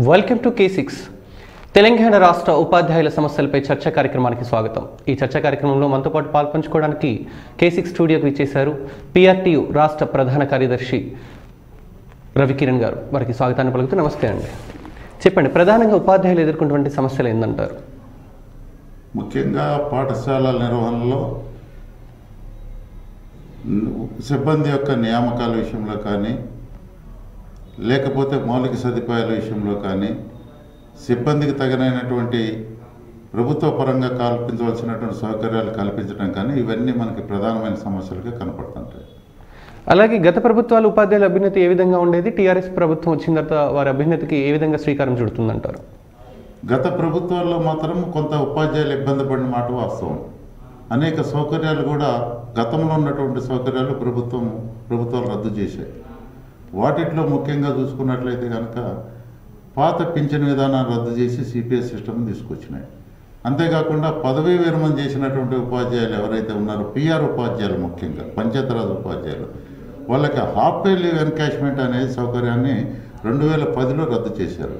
Welcome to K6 Telangana రాష్ట్ర ఉపాధ్యాయుల సమస్యలపై చర్చ కార్యక్రమానికి స్వాగతం. ఈ చర్చ కార్యక్రమంలో మనతో పాటు పాల్పంచుకోవడానికి K6 స్టూడియోకి విచ్చేశారు PRTU రాష్ట్ర ప్రధాన కార్యదర్శి రవికిరణ్ గారు. వారికి స్వాగతాన్ని పలుకుతూ నమస్తే అండి. చెప్పండి, ప్రధానంగా ఉపాధ్యాయులు ఎదుర్కొంటున్న సమస్యలు ఏందంటారు? ముఖ్యంగా పాఠశాలల నిర్వహణలో సిబ్బంది యొక్క నియామకాల విషయంలో కానీ, లేకపోతే మౌలిక సదుపాయాల విషయంలో కానీ, సిబ్బందికి తగినటువంటి ప్రభుత్వ పరంగా కల్పించవలసినటువంటి సౌకర్యాలు కల్పించడం కానీ, ఇవన్నీ మనకి ప్రధానమైన సమస్యలుగా కనపడుతుంటాయి. అలాగే గత ప్రభుత్వాలు ఉపాధ్యాయుల అభ్యున్నతి ఏ విధంగా ఉండేది? టీఆర్ఎస్ ప్రభుత్వం వచ్చిన తర్వాత వారి అభ్యున్నతికి ఏ విధంగా శ్రీకారం చుడుతుందంటారు? గత ప్రభుత్వాల్లో మాత్రం కొంత ఉపాధ్యాయులు ఇబ్బంది పడిన మాట వాస్తవం. అనేక సౌకర్యాలు కూడా గతంలో ఉన్నటువంటి సౌకర్యాలు ప్రభుత్వాలు రద్దు చేశాయి. వాటిలో ముఖ్యంగా చూసుకున్నట్లయితే కనుక పాత పింఛన్ విధానాన్ని రద్దు చేసి సిపిఎస్ సిస్టమ్ తీసుకొచ్చినాయి. అంతేకాకుండా పదవీ విరమణ చేసినటువంటి ఉపాధ్యాయులు ఎవరైతే ఉన్నారో పిఆర్ ఉపాధ్యాయులు, ముఖ్యంగా పంచాయతీరాజ్ ఉపాధ్యాయులు, వాళ్ళకి హాఫ్ పే లీవ్ ఎన్కాష్మెంట్ అనే సౌకర్యాన్ని 2010లో రద్దు చేశారు.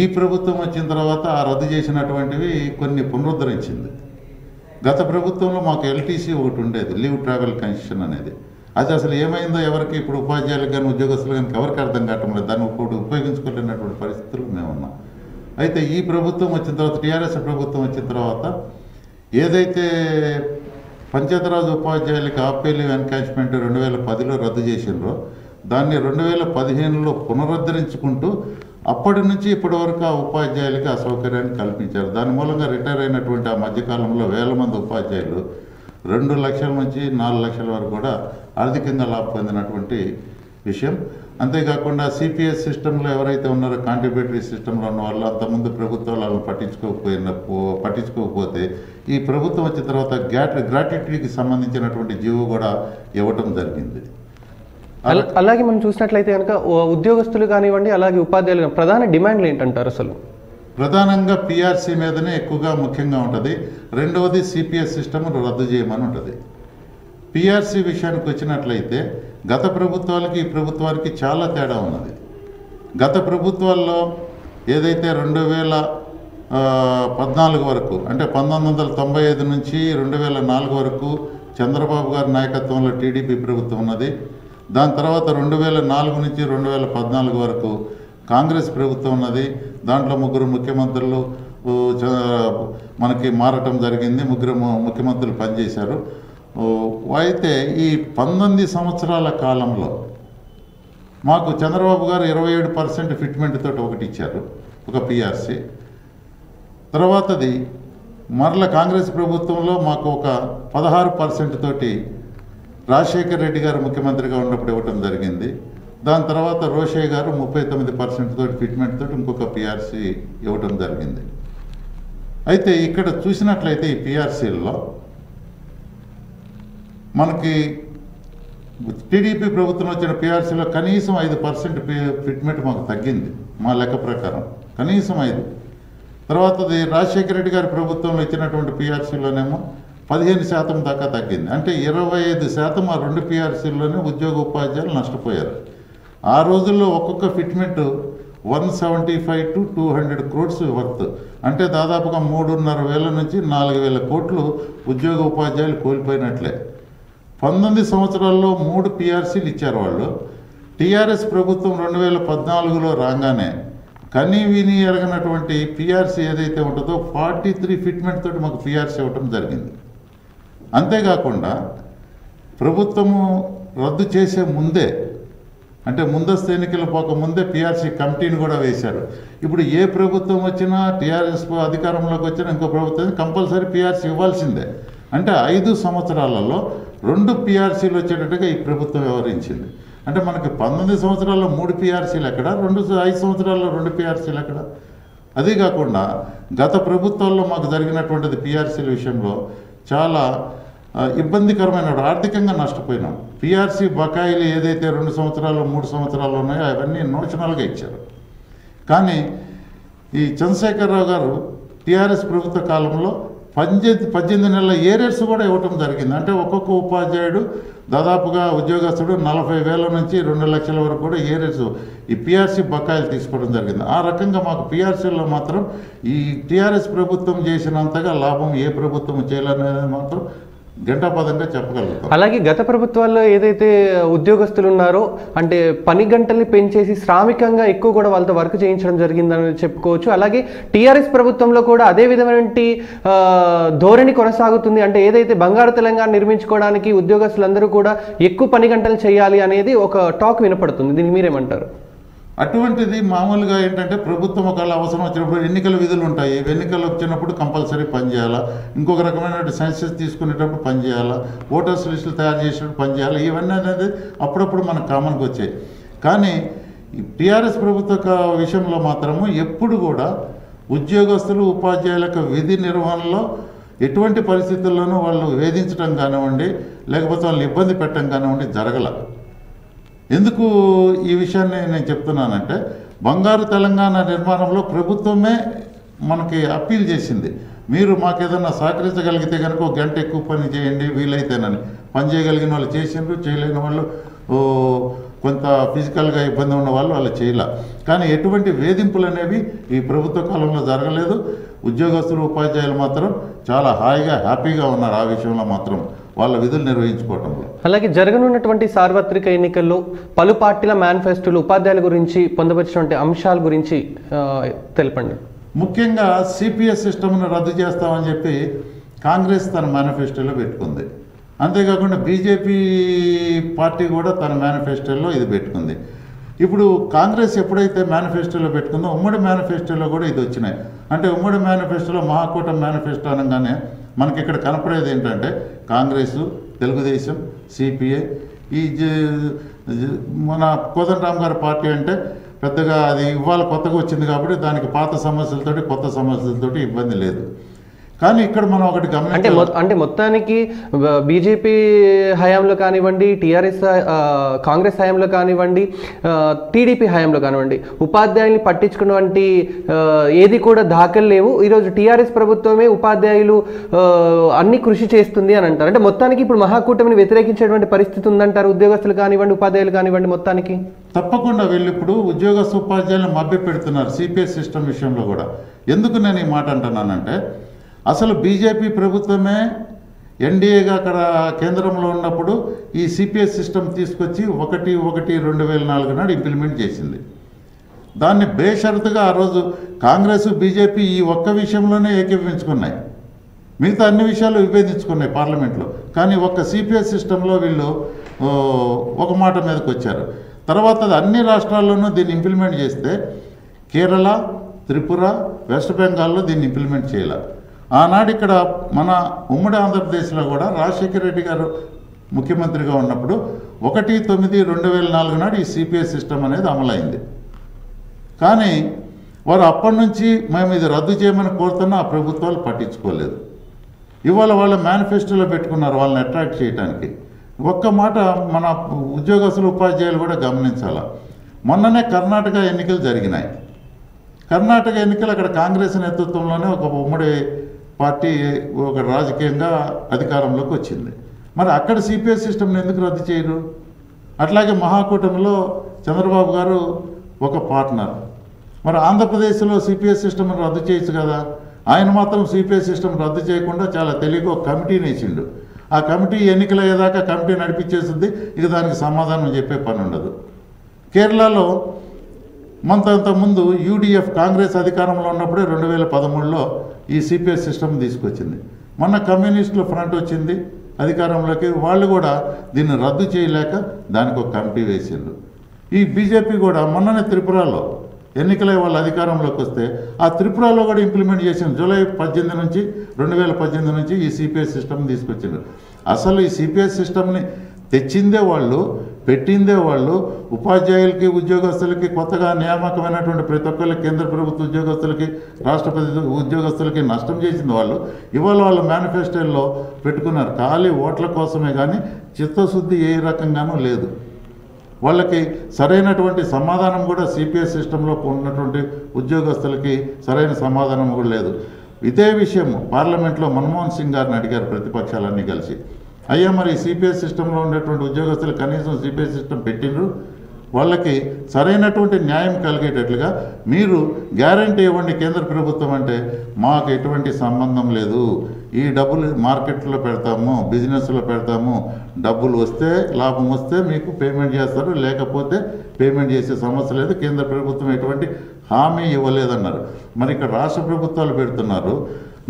ఈ ప్రభుత్వం వచ్చిన తర్వాత ఆ రద్దు చేసినటువంటివి కొన్ని పునరుద్ధరించింది. గత ప్రభుత్వంలో మాకు ఎల్టీసీ ఒకటి ఉండేది, లీవ్ ట్రావెల్ కన్సెషన్ అనేది. అది అసలు ఏమైందో ఎవరికి, ఇప్పుడు ఉపాధ్యాయులకు కానీ ఉద్యోగస్తులు కానీ ఎవరికి అర్థం కావటం లేదు. దాన్ని ఇప్పుడు ఉపయోగించుకోలేనటువంటి పరిస్థితులు మేము ఉన్నాం. అయితే ఈ ప్రభుత్వం వచ్చిన తర్వాత, టీఆర్ఎస్ ప్రభుత్వం వచ్చిన తర్వాత ఏదైతే పంచాయతీరాజ్ ఉపాధ్యాయులకి హాఫ్ పే లీవ్ ఎన్కాష్మెంట్ 2010లో రద్దు చేసినారో దాన్ని 2015లో పునరుద్ధరించుకుంటూ అప్పటి నుంచి ఇప్పటి వరకు ఆ ఉపాధ్యాయులకి ఆ సౌకర్యాన్ని కల్పించారు. దాని మూలంగా రిటైర్ అయినటువంటి ఆ మధ్యకాలంలో వేల మంది ఉపాధ్యాయులు 2 లక్షల నుంచి 4 లక్షల వరకు కూడా ఆర్థికంగా లాభం పొందినటువంటి విషయం. అంతేకాకుండా సిపిఎస్ సిస్టంలో ఎవరైతే ఉన్నారో, కాంట్రిబ్యూటరీ సిస్టంలో ఉన్న వాళ్ళు అంతకుముందు ప్రభుత్వాలను పట్టించుకోకపోతే ఈ ప్రభుత్వం వచ్చిన తర్వాత గ్రాట్యుటీకి సంబంధించినటువంటి జీవో కూడా ఇవ్వటం జరిగింది. అలాగే మనం చూసినట్లయితే కనుక ఉద్యోగస్తులు కానివ్వండి, అలాగే ఉపాధ్యాయులు ప్రధాన డిమాండ్లు ఏంటంటారు? అసలు ప్రధానంగా పిఆర్సీ మీదనే ఎక్కువగా ముఖ్యంగా ఉంటుంది. రెండవది సిపిఎస్ సిస్టమ్ రద్దు చేయమని ఉంటుంది. పిఆర్సీ విషయానికి వచ్చినట్లయితే గత ప్రభుత్వాలకి ఈ ప్రభుత్వానికి చాలా తేడా ఉన్నది. గత ప్రభుత్వాల్లో ఏదైతే 2014 వరకు, అంటే 1995 నుంచి 2004 వరకు చంద్రబాబు గారి నాయకత్వంలో టీడీపీ ప్రభుత్వం ఉన్నది. దాని తర్వాత 2004 నుంచి 2014 వరకు కాంగ్రెస్ ప్రభుత్వం ఉన్నది. దాంట్లో 3 ముఖ్యమంత్రులు మనకి మారటం జరిగింది. 3 ముఖ్యమంత్రులు పనిచేశారు. అయితే ఈ 19 సంవత్సరాల కాలంలో మాకు చంద్రబాబు గారు 27% ఫిట్మెంట్ తోటి ఒకటి ఇచ్చారు, ఒక పిఆర్సీ. తర్వాతది మరల కాంగ్రెస్ ప్రభుత్వంలో మాకు ఒక 16% తోటి రాజశేఖర్ రెడ్డి గారు ముఖ్యమంత్రిగా ఉన్నప్పుడు ఇవ్వటం జరిగింది. దాని తర్వాత రోషయ్య గారు 39% తోటి ఫిట్మెంట్ తోటి ఇంకొక పిఆర్సీ ఇవ్వటం జరిగింది. అయితే ఇక్కడ చూసినట్లయితే ఈ పిఆర్సీల్లో మనకి టీడీపీ ప్రభుత్వం వచ్చిన పిఆర్సీలో కనీసం 5% ఫిట్మెంట్ మాకు తగ్గింది మా లెక్క ప్రకారం, కనీసం 5. తర్వాతది రాజశేఖర రెడ్డి గారి ప్రభుత్వంలో ఇచ్చినటువంటి పిఆర్సీలోనేమో 15% దాకా తగ్గింది. అంటే 25% ఆ 2 పిఆర్సీల్లోనే ఉద్యోగ ఉపాధ్యాయులు నష్టపోయారు. ఆ రోజుల్లో ఒక్కొక్క ఫిట్మెంట్ 175 to 200 crores వర్త్, అంటే దాదాపుగా 3,500 నుంచి 4,000 కోట్లు ఉద్యోగ ఉపాధ్యాయులు కోల్పోయినట్లే. 19 సంవత్సరాల్లో 3 పిఆర్సీలు ఇచ్చారు వాళ్ళు. టీఆర్ఎస్ ప్రభుత్వం 2014లో రాగానే కనీ విని ఎరగనటువంటి పిఆర్సీ ఏదైతే ఉంటుందో 43 ఫిట్మెంట్ తోటి మాకు పిఆర్సీ ఇవ్వటం జరిగింది. అంతేకాకుండా ప్రభుత్వము రద్దు చేసే ముందే, అంటే ముందస్తు ఎన్నికలు పోకముందే పిఆర్సీ కమిటీని కూడా వేశారు. ఇప్పుడు ఏ ప్రభుత్వం వచ్చినా, టీఆర్ఎస్ అధికారంలోకి వచ్చినా ఇంకో ప్రభుత్వం కంపల్సరీ పిఆర్సీ ఇవ్వాల్సిందే. అంటే 5 సంవత్సరాలలో 2 పిఆర్సీలు వచ్చేటట్టుగా ఈ ప్రభుత్వం వ్యవహరించింది. అంటే మనకి 19 సంవత్సరాల్లో 3 పిఆర్సీలు ఎక్కడ, 5 సంవత్సరాల్లో 2 పిఆర్సీలు ఎక్కడ? అదే కాకుండా గత ప్రభుత్వాల్లో మాకు జరిగినటువంటిది పిఆర్సీల విషయంలో చాలా ఇబ్బందికరమైన, ఆర్థికంగా నష్టపోయినాం. పిఆర్సీ బకాయిలు ఏదైతే 2 సంవత్సరాలు 3 సంవత్సరాలు ఉన్నాయో అవన్నీ నోషనల్గా ఇచ్చారు. కానీ ఈ చంద్రశేఖరరావు గారు టీఆర్ఎస్ ప్రభుత్వ కాలంలో 18 నెలల ఏరియర్స్ కూడా ఇవ్వటం జరిగింది. అంటే ఒక్కొక్క ఉపాధ్యాయుడు దాదాపుగా ఉద్యోగస్తుడు 40,000 నుంచి 2 లక్షల వరకు కూడా ఏరియర్స్ ఈ పిఆర్సీ బకాయిలు తీసుకోవడం జరిగింది. ఆ రకంగా మాకు పిఆర్సీలో మాత్రం ఈ టీఆర్ఎస్ ప్రభుత్వం చేసినంతగా లాభం ఏ ప్రభుత్వం చేయాలనేది మాత్రం గంటాపదంగా చెప్పగలుగుతాం. అలాగే గత ప్రభుత్వాల్లో ఏదైతే ఉద్యోగస్తులు ఉన్నారో అంటే పని గంటల్ని పెంచేసి శ్రామికంగా ఎక్కువ కూడా వాళ్ళతో వర్క్ చేయించడం జరిగిందని చెప్పుకోవచ్చు. అలాగే టీఆర్ఎస్ ప్రభుత్వంలో కూడా అదే విధమైన ధోరణి కొనసాగుతుంది. అంటే ఏదైతే బంగారు తెలంగాణ నిర్మించుకోవడానికి ఉద్యోగస్తులందరూ కూడా ఎక్కువ పని గంటలు చేయాలి అనేది ఒక టాక్ వినపడుతుంది. దీనికి మీరేమంటారు? అటువంటిది మామూలుగా ఏంటంటే ప్రభుత్వం ఒకవేళ అవసరం వచ్చినప్పుడు ఎన్నికల విధులు ఉంటాయి. ఎన్నికలు వచ్చినప్పుడు కంపల్సరీ పనిచేయాలా, ఇంకొక రకమైన సెన్సెస్ తీసుకునేటప్పుడు పనిచేయాలా, ఓటర్స్ లిస్టులు తయారు చేసేటప్పుడు పనిచేయాలి. ఇవన్నీ అనేది అప్పుడప్పుడు మనకు కామన్గా వచ్చాయి. కానీ టీఆర్ఎస్ ప్రభుత్వ విషయంలో మాత్రము ఎప్పుడు కూడా ఉద్యోగస్తులు ఉపాధ్యాయులకు విధి నిర్వహణలో ఎటువంటి పరిస్థితుల్లోనూ వాళ్ళు వేధించడం కానివ్వండి, లేకపోతే వాళ్ళని ఇబ్బంది పెట్టడం కానివ్వండి జరగల. ఎందుకు ఈ విషయాన్ని నేను చెప్తున్నానంటే బంగారు తెలంగాణ నిర్మాణంలో ప్రభుత్వమే మనకి అప్పీల్ చేసింది. మీరు మాకు ఏదన్నా సహకరించగలిగితే కనుక 1 గంట ఎక్కువ పని చేయండి వీలైతేనని. పని చేయగలిగిన వాళ్ళు చేసిండ్రు, చేయలేని వాళ్ళు కొంత ఫిజికల్గా ఇబ్బంది ఉన్న వాళ్ళు చేయలే. కానీ ఎటువంటి వేధింపులు అనేవి ఈ ప్రభుత్వ కాలంలో జరగలేదు. ఉద్యోగస్తులు ఉపాధ్యాయులు మాత్రం చాలా హాయిగా హ్యాపీగా ఉన్నారు. ఆ విషయంలో మాత్రం వాళ్ళ విధులు నిర్వహించుకోవటంలో. అలాగే జరగనున్నటువంటి సార్వత్రిక ఎన్నికల్లో పలు పార్టీల మేనిఫెస్టోలు ఉపాధ్యాయుల గురించి పొందవచ్చినటువంటి అంశాల గురించి తెలపండి. ముఖ్యంగా సిపిఎస్ సిస్టమ్ను రద్దు చేస్తామని చెప్పి కాంగ్రెస్ తన మేనిఫెస్టోలో పెట్టుకుంది. అంతేకాకుండా బీజేపీ పార్టీ కూడా తన మేనిఫెస్టోలో ఇది పెట్టుకుంది. ఇప్పుడు కాంగ్రెస్ ఎప్పుడైతే మేనిఫెస్టోలో పెట్టుకుందో ఉమ్మడి మేనిఫెస్టోలో కూడా ఇది వచ్చినాయి. అంటే ఉమ్మడి మేనిఫెస్టోలో మహాకూటమి మేనిఫెస్టో అనగానే మనకి ఇక్కడ కనపడేది ఏంటంటే కాంగ్రెసు, తెలుగుదేశం, సిపిఐ, ఈ మన కోదండరామ్ గారి పార్టీ అంటే పెద్దగా అది ఇవాళ కొత్తగా వచ్చింది కాబట్టి దానికి పాత సమస్యలతోటి కొత్త సమస్యలతోటి ఇబ్బంది లేదు. కానీ ఇక్కడ మనం ఒకటి అంటే మొత్తానికి బీజేపీ హయాంలో కానివ్వండి, టీఆర్ఎస్ కాంగ్రెస్ హయాంలో కానివ్వండి, టీడీపీ హయాంలో కానివ్వండి ఉపాధ్యాయుల్ని పట్టించుకున్నటువంటి ఏది కూడా దాఖలు లేవు. ఈరోజు టీఆర్ఎస్ ప్రభుత్వమే ఉపాధ్యాయులు అన్ని కృషి చేస్తుంది అని అంటారు. అంటే మొత్తానికి ఇప్పుడు మహాకూటమిని వ్యతిరేకించేటువంటి పరిస్థితి ఉందంటారు ఉద్యోగస్తులు కానివ్వండి, ఉపాధ్యాయులు కానివ్వండి. మొత్తానికి తప్పకుండా వీళ్ళు ఇప్పుడు ఉద్యోగస్తు ఉపాధ్యాయులను మభ్య పెడుతున్నారు సిపిఎస్ సిస్టమ్ విషయంలో కూడా. ఎందుకు నేను ఈ మాట అంటున్నానంటే అసలు బీజేపీ ప్రభుత్వమే ఎన్డీఏగా అక్కడ కేంద్రంలో ఉన్నప్పుడు ఈ సిపిఎస్ సిస్టమ్ తీసుకొచ్చి 1/1/2004 నాడు ఇంప్లిమెంట్ చేసింది. దాన్ని బేషరతుగా ఆ రోజు కాంగ్రెస్ బీజేపీ ఈ ఒక్క విషయంలోనే ఏకీభవించుకున్నాయి. మిగతా అన్ని విషయాలు విభేదించుకున్నాయి పార్లమెంట్లో. కానీ ఒక్క సిపిఎస్ సిస్టంలో వీళ్ళు ఒక మాట మీదకి వచ్చారు. తర్వాత అది అన్ని రాష్ట్రాల్లోనూ దీన్ని ఇంప్లిమెంట్ చేస్తే కేరళ, త్రిపుర, వెస్ట్ బెంగాల్లో దీన్ని ఇంప్లిమెంట్ చేయాలి. ఆనాడు ఇక్కడ మన ఉమ్మడి ఆంధ్రప్రదేశ్లో కూడా రాజశేఖర రెడ్డి గారు ముఖ్యమంత్రిగా ఉన్నప్పుడు 1/9/2004 నాడు ఈ సిపిఎస్ సిస్టమ్ అనేది అమలైంది. కానీ వారు అప్పటి నుంచి మేము ఇది రద్దు చేయమని కోరుతున్నా ఆ ప్రభుత్వాలు పట్టించుకోలేదు. ఇవాళ వాళ్ళ మేనిఫెస్టోలో పెట్టుకున్నారు వాళ్ళని అట్రాక్ట్ చేయడానికి. ఒక్క మాట మన ఉద్యోగస్తులు ఉపాధ్యాయులు కూడా గమనించాలా. మొన్ననే కర్ణాటక ఎన్నికలు జరిగినాయి. కర్ణాటక ఎన్నికలు అక్కడ కాంగ్రెస్ నేతృత్వంలోనే ఒక ఉమ్మడి పార్టీ ఒక రాజకీయంగా అధికారంలోకి వచ్చింది. మరి అక్కడ సిపిఎస్ సిస్టమ్ని ఎందుకు రద్దు చేయరు? అట్లాగే మహాకూటమిలో చంద్రబాబు గారు ఒక పార్ట్నర్. మరి ఆంధ్రప్రదేశ్లో సిపిఎస్ సిస్టమ్ని రద్దు చేయొచ్చు కదా. ఆయన మాత్రం సిపిఎస్ సిస్టమ్ రద్దు చేయకుండా చాలా తెలివిగా ఒక కమిటీని వేసిండు. ఆ కమిటీ ఎన్నికలు అయ్యేదాకా కమిటీ నడిపించేస్తుంది. ఇక దానికి సమాధానం చెప్పే పని ఉండదు. కేరళలో అంతకుముందు యూడిఎఫ్ కాంగ్రెస్ అధికారంలో ఉన్నప్పుడే 2013లో ఈ సిపిఎస్ సిస్టమ్ తీసుకొచ్చింది. మొన్న కమ్యూనిస్టుల ఫ్రంట్ వచ్చింది అధికారంలోకి. వాళ్ళు కూడా దీన్ని రద్దు చేయలేక దానికి ఒక కమిటీ వేసిండ్రు. ఈ బీజేపీ కూడా మొన్ననే త్రిపురలో ఎన్నికలై వాళ్ళ అధికారంలోకి వస్తే ఆ త్రిపురలో కూడా ఇంప్లిమెంట్ చేసింది. జూలై 2018 నుంచి ఈ సిపిఎస్ సిస్టమ్ తీసుకొచ్చిండ్రు. అసలు ఈ సిపిఎస్ సిస్టమ్ని తెచ్చిందే వాళ్ళు, పెట్టిందే వాళ్ళు. ఉపాధ్యాయులకి ఉద్యోగస్తులకి కొత్తగా నియామకమైనటువంటి ప్రతి ఒక్కరికి కేంద్ర ప్రభుత్వ ఉద్యోగస్తులకి రాష్ట్రపతి ఉద్యోగస్తులకి నష్టం చేసింది వాళ్ళు. ఇవాళ వాళ్ళ మేనిఫెస్టోల్లో పెట్టుకున్నారు. ఖాళీ ఓట్ల కోసమే కానీ చిత్తశుద్ధి ఏ రకంగానూ లేదు. వాళ్ళకి సరైనటువంటి సమాధానం కూడా సిపిఎస్ సిస్టంలో ఉన్నటువంటి ఉద్యోగస్తులకి సరైన సమాధానం కూడా లేదు. ఇదే విషయం పార్లమెంట్లో మన్మోహన్ సింగ్ గారిని అడిగారు ప్రతిపక్షాలన్నీ కలిసి, అయ్యా మరి సిపిఎస్ సిస్టంలో ఉండేటువంటి ఉద్యోగస్తులు కనీసం సిపిఎస్ సిస్టమ్ పెట్టిండ్రు, వాళ్ళకి సరైనటువంటి న్యాయం కలిగేటట్లుగా మీరు గ్యారంటీ ఇవ్వండి కేంద్ర ప్రభుత్వం అంటే, మాకు ఎటువంటి సంబంధం లేదు, ఈ డబ్బులు మార్కెట్లో పెడతాము, బిజినెస్లో పెడతాము, డబ్బులు వస్తే లాభం వస్తే మీకు పేమెంట్ చేస్తారు, లేకపోతే పేమెంట్ చేసే సమస్య లేదు, కేంద్ర ప్రభుత్వం ఎటువంటి హామీ ఇవ్వలేదన్నారు. మరి ఇక్కడ రాష్ట్ర ప్రభుత్వాలు పెడుతున్నారు,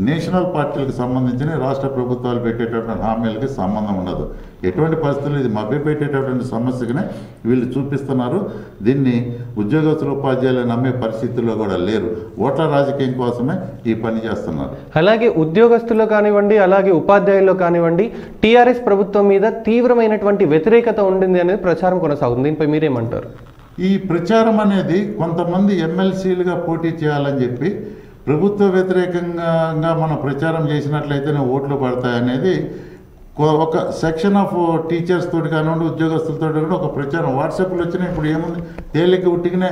నేషనల్ పార్టీలకు సంబంధించిన రాష్ట్ర ప్రభుత్వాలు పెట్టేటటువంటి హామీలకి సంబంధం ఉండదు. ఎటువంటి పరిస్థితులు ఇది మభ్యపెట్టేటటువంటి సమస్యగానే వీళ్ళు చూపిస్తున్నారు. దీన్ని ఉద్యోగస్తులు ఉపాధ్యాయులు నమ్మే పరిస్థితుల్లో కూడా లేరు. ఓట్ల రాజకీయం కోసమే ఈ పని చేస్తున్నారు. అలాగే ఉద్యోగస్తుల్లో కానివ్వండి, అలాగే ఉపాధ్యాయుల్లో కానివ్వండి, టీఆర్ఎస్ ప్రభుత్వం మీద తీవ్రమైనటువంటి వ్యతిరేకత ఉండింది అనేది ప్రచారం కొనసాగుతుంది. దీనిపై మీరేమంటారు? ఈ ప్రచారం అనేది కొంతమంది ఎమ్మెల్సీలుగా పోటీ చేయాలని చెప్పి ప్రభుత్వ వ్యతిరేకంగా మనం ప్రచారం చేసినట్లయితేనే ఓట్లు పడతాయనేది ఒక సెక్షన్ ఆఫ్ టీచర్స్ తోటి కానివ్వండి, ఉద్యోగస్తులతో కూడా ఒక ప్రచారం వాట్సాప్లో వచ్చినాయి. ఇప్పుడు ఏముంది, తేలిక ఉట్టిగానే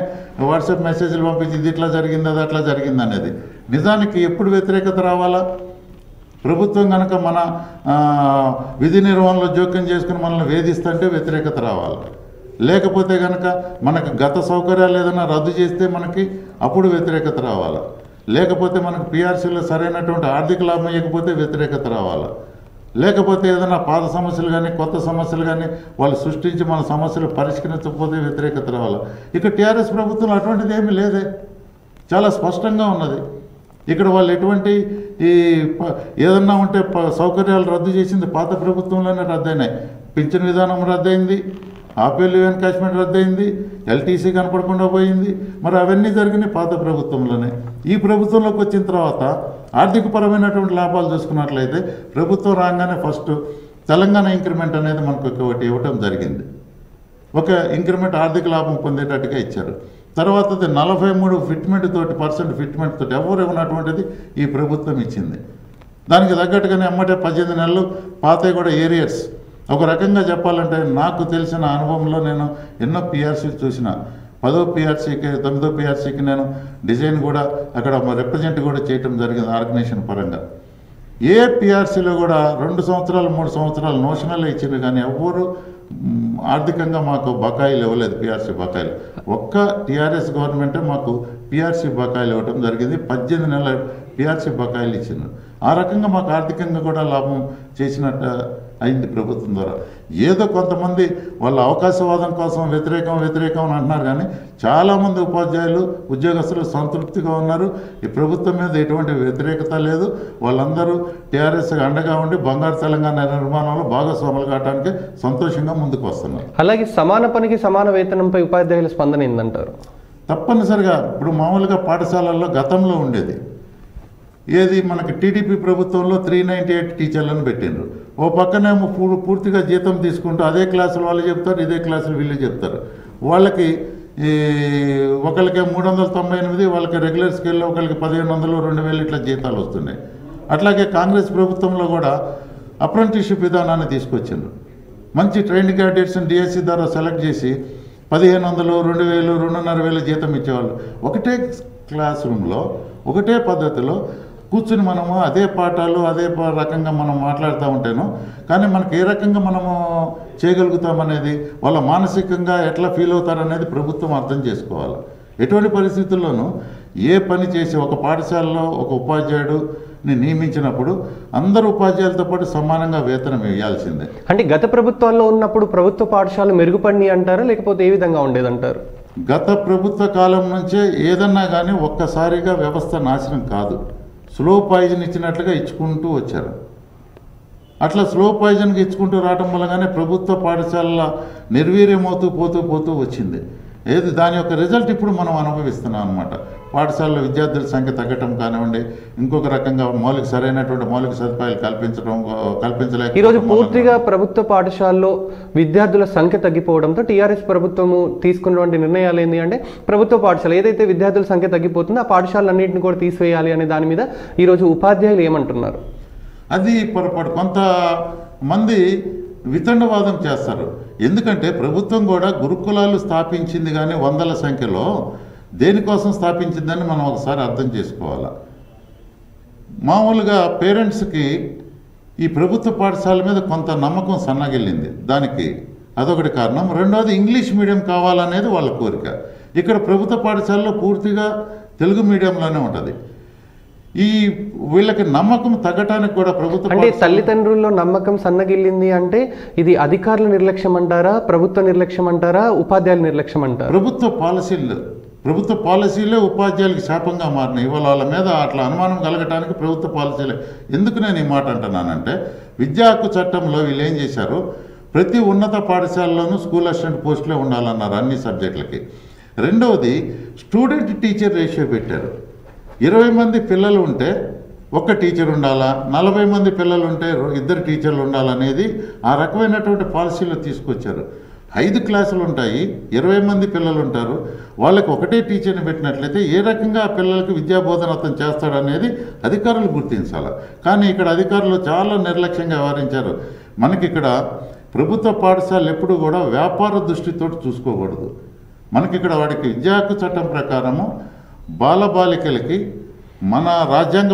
వాట్సాప్ మెసేజ్లు పంపించి ఇది ఇట్లా జరిగింది, అది అట్లా జరిగింది అనేది. నిజానికి ఎప్పుడు వ్యతిరేకత రావాలా? ప్రభుత్వం కనుక మన విధి నిర్వహణలో జోక్యం చేసుకుని మనల్ని వేధిస్తుంటే వ్యతిరేకత రావాలి. లేకపోతే కనుక మనకు గత సౌకర్యాలు ఏదైనా రద్దు చేస్తే మనకి అప్పుడు వ్యతిరేకత రావాలి. లేకపోతే మనకు పిఆర్సీలో సరైనటువంటి ఆర్థిక లాభం ఇవ్వకపోతే వ్యతిరేకత రావాలి. లేకపోతే ఏదైనా పాత సమస్యలు కానీ కొత్త సమస్యలు కానీ వాళ్ళు సృష్టించి మన సమస్యలు పరిష్కరించకపోతే వ్యతిరేకత రావాలి. ఇక టీఆర్ఎస్ ప్రభుత్వం అటువంటిది ఏమీ లేదే, చాలా స్పష్టంగా ఉన్నది. ఇక్కడ వాళ్ళు ఎటువంటి ఏదన్నా ఉంటే సౌకర్యాలు రద్దు చేసింది పాత ప్రభుత్వంలోనే రద్దయినాయి. పింఛన్ విధానం రద్దయింది, ఆపేలు ఎన్కాష్మెంట్ రద్దయింది, ఎల్టీసీ కనపడకుండా పోయింది. మరి అవన్నీ జరిగినాయి పాత ప్రభుత్వంలోనే. ఈ ప్రభుత్వంలోకి వచ్చిన తర్వాత ఆర్థికపరమైనటువంటి లాభాలు చూసుకున్నట్లయితే ప్రభుత్వం రాగానే ఫస్ట్ తెలంగాణ ఇంక్రిమెంట్ అనేది మనకు ఒకటి ఇవ్వటం జరిగింది. ఒక ఇంక్రిమెంట్ ఆర్థిక లాభం పొందేటట్టుగా ఇచ్చారు. తర్వాత 43% ఫిట్మెంట్ తోటి ఎవరు ఇవ్వనటువంటిది ఈ ప్రభుత్వం ఇచ్చింది. దానికి తగ్గట్టుగానే అమ్మటే 18 నెలలు పాతవి కూడా ఏరియర్స్. ఒక రకంగా చెప్పాలంటే నాకు తెలిసిన అనుభవంలో నేను ఎన్నో పిఆర్సీ చూసిన. 10వ పిఆర్సీకి 9వ పిఆర్సీకి నేను డిజైన్ కూడా అక్కడ రిప్రజెంట్ కూడా చేయటం జరిగింది ఆర్గనైజేషన్ పరంగా. ఏ పిఆర్సీలో కూడా 2 సంవత్సరాలు 3 సంవత్సరాలు నోషనల్ ఇచ్చింది, కానీ ఎవరు ఆర్థికంగా మాకు బకాయిలు ఇవ్వలేదు. పిఆర్సీ బకాయిలు ఒక్క టీఆర్ఎస్ గవర్నమెంటే మాకు పిఆర్సీ బకాయిలు ఇవ్వటం జరిగింది. 18 నెలల పిఆర్సీ బకాయిలు ఇచ్చింది. ఆ రకంగా మాకు ఆర్థికంగా కూడా లాభం చేసినట్టు అయింది ప్రభుత్వం ద్వారా. ఏదో కొంతమంది వాళ్ళ అవకాశవాదం కోసం వ్యతిరేకం అని అంటున్నారు, కానీ చాలామంది ఉపాధ్యాయులు ఉద్యోగస్తులు సంతృప్తిగా ఉన్నారు. ఈ ప్రభుత్వం మీద ఎటువంటి వ్యతిరేకత లేదు. వాళ్ళందరూ టీఆర్ఎస్ అండగా ఉండి బంగారు తెలంగాణ నిర్మాణంలో భాగస్వాములు కావడానికి సంతోషంగా ముందుకు వస్తున్నారు. అలాగే సమాన పనికి సమాన వేతనంపై ఉపాధ్యాయుల స్పందన ఏందంటారు? తప్పనిసరిగా ఇప్పుడు మామూలుగా పాఠశాలల్లో గతంలో ఉండేది ఏది, మనకి టీడీపీ ప్రభుత్వంలో 398 టీచర్లను పెట్టిండ్రు. ఓ పక్కనేమో పూర్తిగా జీతం తీసుకుంటూ అదే క్లాసులు వాళ్ళు చెప్తారు, ఇదే క్లాసులు వీళ్ళు చెప్తారు. వాళ్ళకి ఒకరికి 398, వాళ్ళకి రెగ్యులర్ స్కేల్లో ఒకరికి 1500, 2000 ఇట్లా జీతాలు వస్తున్నాయి. అట్లాగే కాంగ్రెస్ ప్రభుత్వంలో కూడా అప్రెంటిస్షిప్ విధానాన్ని తీసుకొచ్చిండ్రు. మంచి ట్రైన్డ్ క్యాండిడేట్స్ని డిఎస్సి ద్వారా సెలెక్ట్ చేసి 1500, 2000, 2500 జీతం ఇచ్చేవాళ్ళు. ఒకటే క్లాస్ రూమ్లో ఒకటే పద్ధతిలో కూర్చుని మనము అదే పాఠాలు అదే రకంగా మనం మాట్లాడుతూ ఉంటాను. కానీ మనకు ఏ రకంగా మనము చేయగలుగుతామనేది, వాళ్ళ మానసికంగా ఎట్లా ఫీల్ అవుతారనేది ప్రభుత్వం అర్థం చేసుకోవాలి. ఎటువంటి పరిస్థితుల్లోనూ ఏ పని చేసి ఒక పాఠశాలలో ఒక ఉపాధ్యాయుడిని నియమించినప్పుడు అందరు ఉపాధ్యాయులతో పాటు సమానంగా వేతనం వేయాల్సిందే. అంటే గత ప్రభుత్వాల్లో ఉన్నప్పుడు ప్రభుత్వ పాఠశాలలు మెరుగుపడినాయి అంటారా, లేకపోతే ఏ విధంగా ఉండేదంటారు? గత ప్రభుత్వ కాలం నుంచే ఏదన్నా కానీ ఒక్కసారిగా వ్యవస్థ నాశనం కాదు. స్లో పాయిజన్ ఇచ్చినట్లుగా ఇచ్చుకుంటూ వచ్చారు. అట్లా స్లో పాయిజన్కి ఇచ్చుకుంటూ రావటం వల్లగానే ప్రభుత్వ పాఠశాలల నిర్వీర్యమవుతూ పోతూ వచ్చింది. ఏది దాని యొక్క రిజల్ట్ ఇప్పుడు మనం అనుభవిస్తున్నాం అన్నమాట. పాఠశాలలో విద్యార్థుల సంఖ్య తగ్గటం కానివ్వండి, ఇంకొక రకంగా సరైనటువంటి మౌలిక సదుపాయాలు కల్పించలేక ఈరోజు పూర్తిగా ప్రభుత్వ పాఠశాలలో విద్యార్థుల సంఖ్య తగ్గిపోవడంతో టీఆర్ఎస్ ప్రభుత్వము తీసుకున్నటువంటి నిర్ణయాలు ఏంటి అంటే, ప్రభుత్వ పాఠశాల ఏదైతే విద్యార్థుల సంఖ్య తగ్గిపోతుందో ఆ పాఠశాలన్నింటిని కూడా తీసివేయాలి అనే దాని మీద ఈరోజు ఉపాధ్యాయులు ఏమంటున్నారు? అది పొరపాటు. కొంతమంది వితండవాదం చేస్తారు. ఎందుకంటే ప్రభుత్వం కూడా గురుకులాలు స్థాపించింది, కానీ వందల సంఖ్యలో దేనికోసం స్థాపించిందని మనం ఒకసారి అర్థం చేసుకోవాలి. మామూలుగా పేరెంట్స్కి ఈ ప్రభుత్వ పాఠశాల మీద కొంత నమ్మకం సన్నగిల్లింది. దానికి అదొకటి కారణం. రెండవది ఇంగ్లీష్ మీడియం కావాలనేది వాళ్ళ కోరిక. ఇక్కడ ప్రభుత్వ పాఠశాలలో పూర్తిగా తెలుగు మీడియంలోనే ఉంటుంది. ఈ వీళ్ళకి నమ్మకం తగ్గటానికి కూడా ప్రభుత్వ అంటే తల్లిదండ్రుల్లో నమ్మకం సన్నగిల్లింది అంటే ఇది అధికారుల నిర్లక్ష్యం అంటారా, ప్రభుత్వ నిర్లక్ష్యం అంటారా, ఉపాధ్యాయుల నిర్లక్ష్యం అంటారా? ప్రభుత్వ పాలసీలే ఉపాధ్యాయులకి శాపంగా మారినాయి. ఇవాళ వాళ్ళ మీద అట్లా అనుమానం కలగటానికి ప్రభుత్వ పాలసీలే. ఎందుకు నేను ఈ మాట అంటున్నానంటే, విద్యా హక్కు చట్టంలో వీళ్ళు ఏం చేశారు, ప్రతి ఉన్నత పాఠశాలలోనూ స్కూల్ అసిస్టెంట్ పోస్టులే ఉండాలన్నారు అన్ని సబ్జెక్టులకి. రెండవది స్టూడెంట్ టీచర్ రేషియో పెట్టారు. 20 మంది పిల్లలు ఉంటే ఒక్క టీచర్ ఉండాలా, 40 మంది పిల్లలు ఉంటే 2 టీచర్లు ఉండాలనేది ఆ రకమైనటువంటి పాలసీలో తీసుకొచ్చారు. 5 క్లాసులు ఉంటాయి, 20 మంది పిల్లలు ఉంటారు, వాళ్ళకి ఒకటే టీచర్ని పెట్టినట్లయితే ఏ రకంగా ఆ పిల్లలకి విద్యాబోధన అతను చేస్తాడనేది అధికారులు గుర్తించాలి. కానీ ఇక్కడ అధికారులు చాలా నిర్లక్ష్యంగా వ్యవహరించారు. మనకి ఇక్కడ ప్రభుత్వ పాఠశాలలు ఎప్పుడు కూడా వ్యాపార దృష్టితో చూసుకోకూడదు. మనకిక్కడ వాడికి విద్యా హక్కు చట్టం ప్రకారము బాలబాలికలకి మన రాజ్యాంగ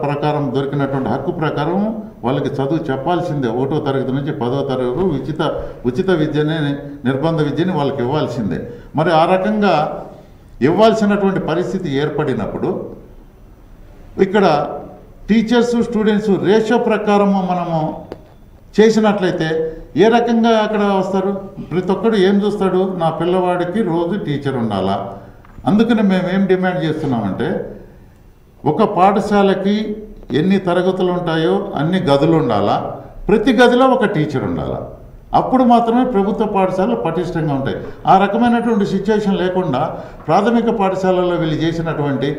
ప్రకారం దొరికినటువంటి హక్కు ప్రకారం వాళ్ళకి చదువు చెప్పాల్సిందే. 1వ తరగతి నుంచి 10వ తరగతి ఉచిత విద్యని, నిర్బంధ విద్యని వాళ్ళకి ఇవ్వాల్సిందే. మరి ఆ రకంగా ఇవ్వాల్సినటువంటి పరిస్థితి ఏర్పడినప్పుడు ఇక్కడ టీచర్స్ స్టూడెంట్స్ రేషియో ప్రకారము మనము చేసినట్లయితే ఏ రకంగా అక్కడ వస్తారు? ప్రతి ఒక్కడు ఏం చూస్తాడు, నా పిల్లవాడికి రోజు టీచర్ ఉండాలా. అందుకని మేము ఏం డిమాండ్ చేస్తున్నామంటే, ఒక పాఠశాలకి ఎన్ని తరగతులు ఉంటాయో అన్ని గదులు ఉండాలా, ప్రతి గదిలో ఒక టీచర్ ఉండాలా. అప్పుడు మాత్రమే ప్రభుత్వ పాఠశాలలు పటిష్టంగా ఉంటాయి. ఆ రకమైనటువంటి సిచ్యువేషన్ లేకుండా ప్రాథమిక పాఠశాలల్లో వీళ్ళు చేసినటువంటి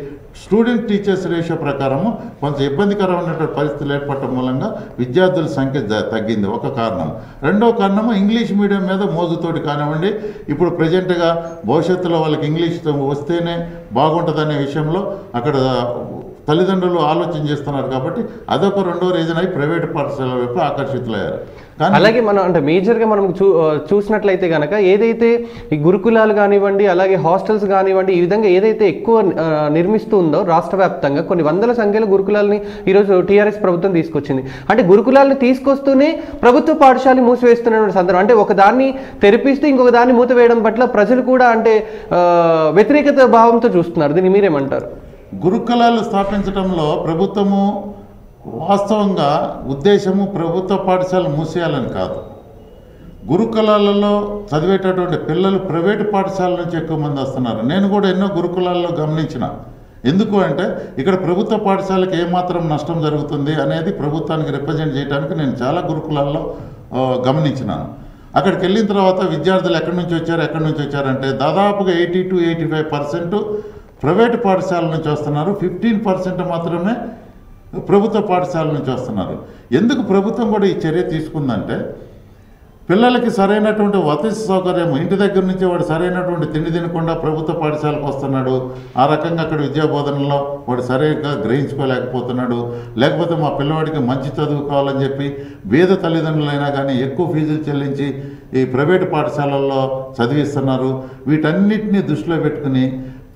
స్టూడెంట్ టీచర్స్ రేషియో ప్రకారము కొంచెం ఇబ్బందికరమైనటువంటి పరిస్థితులు ఏర్పడటం మూలంగా విద్యార్థుల సంఖ్య తగ్గింది, ఒక కారణం. రెండో కారణము ఇంగ్లీష్ మీడియం మీద మోజుతోటి కానివ్వండి, ఇప్పుడు ప్రజెంట్గా భవిష్యత్తులో వాళ్ళకి ఇంగ్లీష్ వస్తేనే బాగుంటుందనే విషయంలో అక్కడ తల్లిదండ్రులు ఆలోచన చేస్తున్నారు. కాబట్టి అదొక రెండో రీజన్ అయి ప్రైవేటు పాఠశాలల వైపు ఆకర్షితులయ్యారు. అలాగే మనం అంటే మేజర్గా మనం చూసినట్లయితే కనుక ఏదైతే ఈ గురుకులాలు కానివ్వండి, అలాగే హాస్టల్స్ కానివ్వండి, ఈ విధంగా ఏదైతే ఎక్కువ నిర్మిస్తూ ఉందో రాష్ట్ర వ్యాప్తంగా కొన్ని వందల సంఖ్యలో గురుకులాలని ఈరోజు టీఆర్ఎస్ ప్రభుత్వం తీసుకొచ్చింది. అంటే గురుకులాలను తీసుకొస్తూనే ప్రభుత్వ పాఠశాల మూసివేస్తున్న సందర్భం. అంటే ఒక దాన్ని తెరిపిస్తూ ఇంకొక దాన్ని మూతవేయడం పట్ల ప్రజలు కూడా అంటే వ్యతిరేకత భావంతో చూస్తున్నారు. దీన్ని మీరేమంటారు? గురుకులాలు స్థాపించడంలో ప్రభుత్వము వాస్తవంగా ఉద్దేశము ప్రభుత్వ పాఠశాలలు మూసేయాలని కాదు. గురుకులాలలో చదివేటటువంటి పిల్లలు ప్రైవేటు పాఠశాల నుంచి ఎక్కువ మంది వస్తున్నారు. నేను కూడా ఎన్నో గురుకులాల్లో గమనించిన. ఎందుకు అంటే ఇక్కడ ప్రభుత్వ పాఠశాలకు ఏమాత్రం నష్టం జరుగుతుంది అనేది ప్రభుత్వానికి రిప్రజెంట్ చేయడానికి నేను చాలా గురుకులాల్లో గమనించినాను. అక్కడికి వెళ్ళిన తర్వాత విద్యార్థులు ఎక్కడి నుంచి వచ్చారంటే దాదాపుగా 80 to 85% ప్రైవేటు పాఠశాల నుంచి వస్తున్నారు, 15% మాత్రమే ప్రభుత్వ పాఠశాల నుంచి వస్తున్నారు. ఎందుకు ప్రభుత్వం కూడా ఈ చర్య తీసుకుందంటే, పిల్లలకి సరైనటువంటి వసతి సౌకర్యం, ఇంటి దగ్గర నుంచి వాడు సరైనటువంటి తిండి తినకుండా ప్రభుత్వ పాఠశాలకు వస్తున్నాడు, ఆ రకంగా అక్కడ విద్యాబోధనలో వాడు సరిగ్గా గ్రహించుకోలేకపోతున్నాడు, లేకపోతే మా పిల్లవాడికి మంచి చదువు కావాలని చెప్పి పేద తల్లిదండ్రులైనా కానీ ఎక్కువ ఫీజులు చెల్లించి ఈ ప్రైవేటు పాఠశాలల్లో చదివిస్తున్నారు. వీటన్నిటిని దృష్టిలో పెట్టుకుని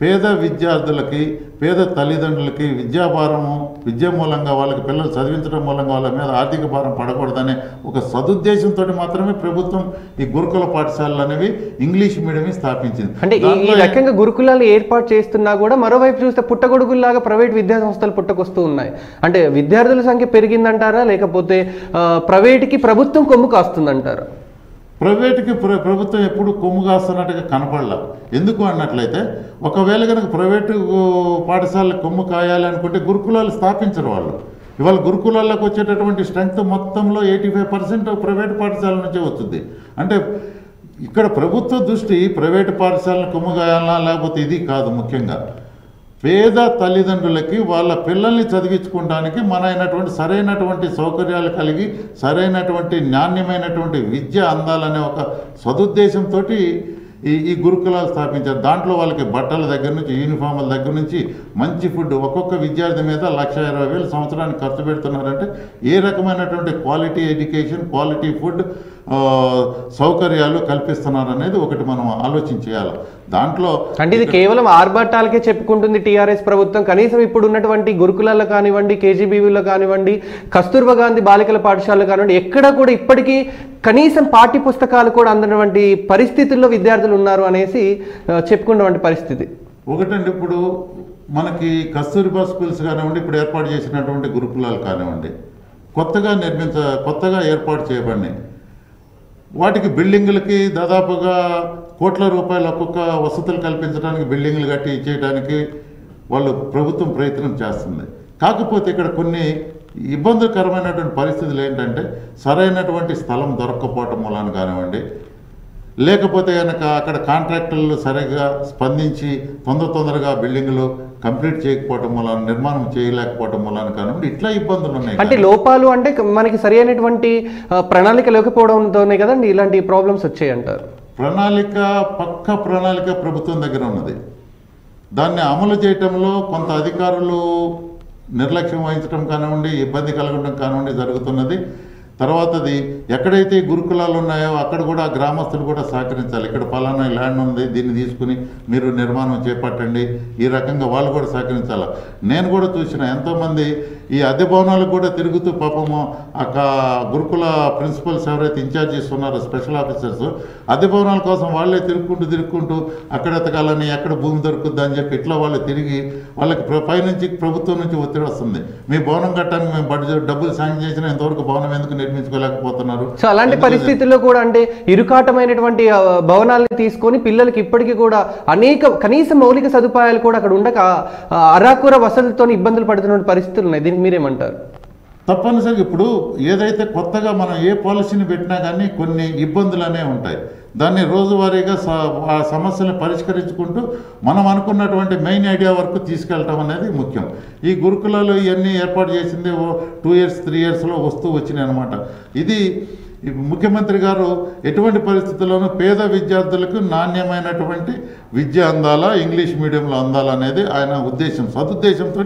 పేద విద్యార్థులకి, పేద తల్లిదండ్రులకి విద్యాభారము, విద్య మూలంగా వాళ్ళకి పిల్లలు చదివించడం మూలంగా వాళ్ళ మీద ఆర్థిక భారం పడకూడదనే ఒక సదుద్దేశంతో మాత్రమే ప్రభుత్వం ఈ గురుకుల పాఠశాలలు అనేవి ఇంగ్లీష్ మీడియం స్థాపించింది. అంటే ఈ రకంగా గురుకులాలు ఏర్పాటు చేస్తున్నా కూడా మరోవైపు చూస్తే పుట్టగొడుగుల్లాగా ప్రైవేట్ విద్యా సంస్థలు పుట్టకొస్తూ ఉన్నాయి. అంటే విద్యార్థుల సంఖ్య పెరిగిందంటారా, లేకపోతే ప్రైవేట్కి ప్రభుత్వం కొమ్ము కాస్తుందంటారా? ప్రైవేటుకి ప్రభుత్వం ఎప్పుడు కొమ్ము కాస్తున్నట్టుగా కనపడలా. ఎందుకు అన్నట్లయితే, ఒకవేళ కనుక ప్రైవేటు పాఠశాలకు కొమ్ము కాయాలి అనుకుంటే గురుకులాలు స్థాపించరు వాళ్ళు. ఇవాళ గురుకులాల్లోకి వచ్చేటటువంటి స్ట్రెంగ్త్ మొత్తంలో 85% ప్రైవేటు పాఠశాల నుంచే వస్తుంది. అంటే ఇక్కడ ప్రభుత్వ దృష్టి ప్రైవేటు పాఠశాలను కొమ్ము కాయాలా లేకపోతే ఇది కాదు. ముఖ్యంగా పేద తల్లిదండ్రులకి వాళ్ళ పిల్లల్ని చదివించుకోవడానికి సరైనటువంటి సౌకర్యాలు కలిగి సరైనటువంటి నాణ్యమైనటువంటి విద్య అందాలనే ఒక సదుద్దేశంతో ఈ గురుకులాలు స్థాపించారు. దాంట్లో వాళ్ళకి బట్టల దగ్గర నుంచి, యూనిఫామ్ల దగ్గర నుంచి, మంచి ఫుడ్, ఒక్కొక్క విద్యార్థి మీద 1,20,000 సంవత్సరానికి ఖర్చు పెడుతున్నారంటే ఏ రకమైనటువంటి క్వాలిటీ ఎడ్యుకేషన్, క్వాలిటీ ఫుడ్, సౌకర్యాలు కల్పిస్తున్నారనేది ఒకటి మనం ఆలోచించేయాలి. దాంట్లో అంటే ఇది కేవలం ఆర్భాటాలకే చెప్పుకుంటుంది టీఆర్ఎస్ ప్రభుత్వం. కనీసం ఇప్పుడు ఉన్నటువంటి గురుకులాల్లో కానివ్వండి, కేజీబీవీలో కానివ్వండి, కస్తూర్బా గాంధీ బాలికల పాఠశాలలో కానివ్వండి, ఎక్కడ కూడా ఇప్పటికీ కనీసం పాఠ్య పుస్తకాలు కూడా అందనటువంటి పరిస్థితుల్లో విద్యార్థులు ఉన్నారు అనేసి చెప్పుకున్నటువంటి పరిస్థితి. ఒకటండి, ఇప్పుడు మనకి కస్తూర్బా స్కూల్స్ కానివ్వండి, ఇప్పుడు ఏర్పాటు చేసినటువంటి గురుకులాలు కానివ్వండి, కొత్తగా ఏర్పాటు చేయబడినాయి. వాటికి బిల్డింగులకి దాదాపుగా కోట్ల రూపాయలు ఒక్కొక్క వసతులు కల్పించడానికి, బిల్డింగులు కట్టి ఇచ్చేయడానికి వాళ్ళు ప్రభుత్వం ప్రయత్నం చేస్తుంది. కాకపోతే ఇక్కడ కొన్ని ఇబ్బందికరమైనటువంటి పరిస్థితులు ఏంటంటే, సరైనటువంటి స్థలం దొరక్కపోవటం మూలాన కానివ్వండి, లేకపోతే కనుక అక్కడ కాంట్రాక్టర్లు సరిగ్గా స్పందించి తొందరగా బిల్డింగులు కంప్లీట్ చేయకపోవటం మూలాన, నిర్మాణం చేయలేకపోవటం మూలాన కానివ్వండి, ఇట్లా ఇబ్బందులు ఉన్నాయి. అంటే లోపాలు అంటే మనకి సరి అయినటువంటి ప్రణాళిక లేకపోవడంతోనే కదండి ఇలాంటి ప్రాబ్లమ్స్ వచ్చాయి అంటారు. పక్క ప్రణాళిక ప్రభుత్వం దగ్గర ఉన్నది. దాన్ని అమలు చేయటంలో కొంత అధికారులు నిర్లక్ష్యం వహించడం కానివ్వండి, ఇబ్బంది కలగడం కానివ్వండి జరుగుతున్నది. తర్వాతది ఎక్కడైతే గురుకులాలు ఉన్నాయో అక్కడ కూడా గ్రామస్తులు కూడా సహకరించాలి. ఇక్కడ పలానా ల్యాండ్ ఉంది, దీన్ని తీసుకుని మీరు నిర్మాణం చేపట్టండి, ఈ రకంగా వాళ్ళు కూడా సహకరించాలి. నేను కూడా చూసిన ఎంతోమంది ఈ అద్దె భవనాలకు కూడా తిరుగుతూ పాపము గురుకుల ప్రిన్సిపల్స్ ఎవరైతే ఇన్ఛార్జెస్ ఉన్నారో స్పెషల్ ఆఫీసర్స్, అద్దె భవనాల కోసం వాళ్ళే తిరుగుకుంటూ అక్కడ ఎతకాలని, ఎక్కడ భూమి దొరుకుద్దా అని చెప్పి ఇట్లా వాళ్ళు తిరిగి వాళ్ళకి పైనుంచి ప్రభుత్వం నుంచి ఒత్తిడి వస్తుంది. మీ భవనం కట్టడానికి మేము బడ్జెట్ డబ్బులు శాంక్షన్ చేసినా ఇంతవరకు భవనం ఎందుకు నిర్మించుకోలేకపోతున్నారు. సో అలాంటి పరిస్థితుల్లో కూడా అంటే ఇరుకాటమైనటువంటి భవనాలను తీసుకొని పిల్లలకి ఇప్పటికీ కూడా కనీస మౌలిక సదుపాయాలు కూడా అక్కడ ఉండక అరాకుర వసతులతో ఇబ్బందులు పడుతున్న పరిస్థితులు ఉన్నాయి. దీనికి మీరేమంటారు? తప్పనిసరిగా ఇప్పుడు ఏదైతే కొత్తగా మనం ఏ పాలసీని పెట్టినా కానీ కొన్ని ఇబ్బందులు అనేవి ఉంటాయి. దాన్ని రోజువారీగా ఆ సమస్యలను పరిష్కరించుకుంటూ మనం అనుకున్నటువంటి మెయిన్ ఐడియా వరకు తీసుకెళ్ళటం అనేది ముఖ్యం. ఈ గురుకులాలు ఇవన్నీ ఏర్పాటు చేసింది 2 years 3 yearsలో వచ్చినాయి అనమాట. ఇది ముఖ్యమంత్రి గారు ఎటువంటి పరిస్థితుల్లోనూ పేద విద్యార్థులకు నాణ్యమైనటువంటి విద్య అందాలా, ఇంగ్లీష్ మీడియంలో అందాలనేది ఆయన ఉద్దేశం, సదుద్దేశంతో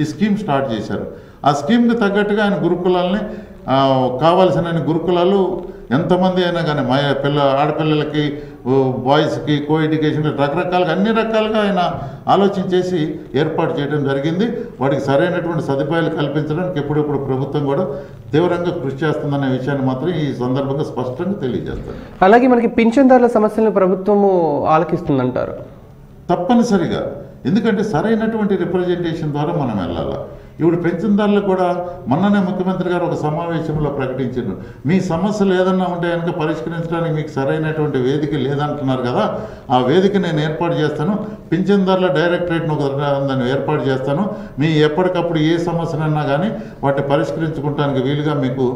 ఈ స్కీమ్ స్టార్ట్ చేశారు. ఆ స్కీమ్కి తగ్గట్టుగా ఆయన గురుకులాలని కావాల్సిన గురుకులాలు ఎంతమంది అయినా కానీ ఆడపిల్లలకి, బాయ్స్కి, కో ఎడ్యుకేషన్ రకరకాలుగా అన్ని రకాలుగా ఆయన ఆలోచించేసి ఏర్పాటు చేయడం జరిగింది. వాటికి సరైనటువంటి సదుపాయాలు కల్పించడానికి ఎప్పుడెప్పుడు ప్రభుత్వం కూడా తీవ్రంగా కృషి చేస్తుందనే విషయాన్ని మాత్రం ఈ సందర్భంగా స్పష్టంగా తెలియజేస్తారు. అలాగే మనకి పింఛన్దారుల సమస్యలను ప్రభుత్వము ఆలకిస్తుందంటారు? తప్పనిసరిగా, ఎందుకంటే సరైనటువంటి రిప్రజెంటేషన్ ద్వారా మనం వెళ్ళాలి. ఇప్పుడు పెన్షన్దారులు కూడా మొన్ననే ముఖ్యమంత్రి గారు ఒక సమావేశంలో ప్రకటించారు, మీ సమస్యలు ఏదన్నా ఉంటే కనుక పరిష్కరించడానికి మీకు సరైనటువంటి వేదిక లేదంటున్నారు కదా, ఆ వేదిక నేను ఏర్పాటు చేస్తాను, పింఛన్దారుల డైరెక్టరేట్ను దాన్ని ఏర్పాటు చేస్తాను, మీ ఎప్పటికప్పుడు ఏ సమస్యనన్నా కానీ వాటిని పరిష్కరించుకోవడానికి వీలుగా మీకు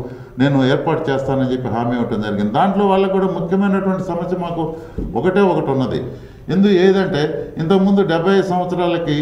నేను ఏర్పాటు చేస్తానని చెప్పి హామీ ఇవ్వడం జరిగింది. దాంట్లో వాళ్ళకు కూడా ముఖ్యమైనటువంటి సమస్య మాకు ఒకటి ఉన్నది. ఏదంటే ఇంతకుముందు 75 సంవత్సరాలకి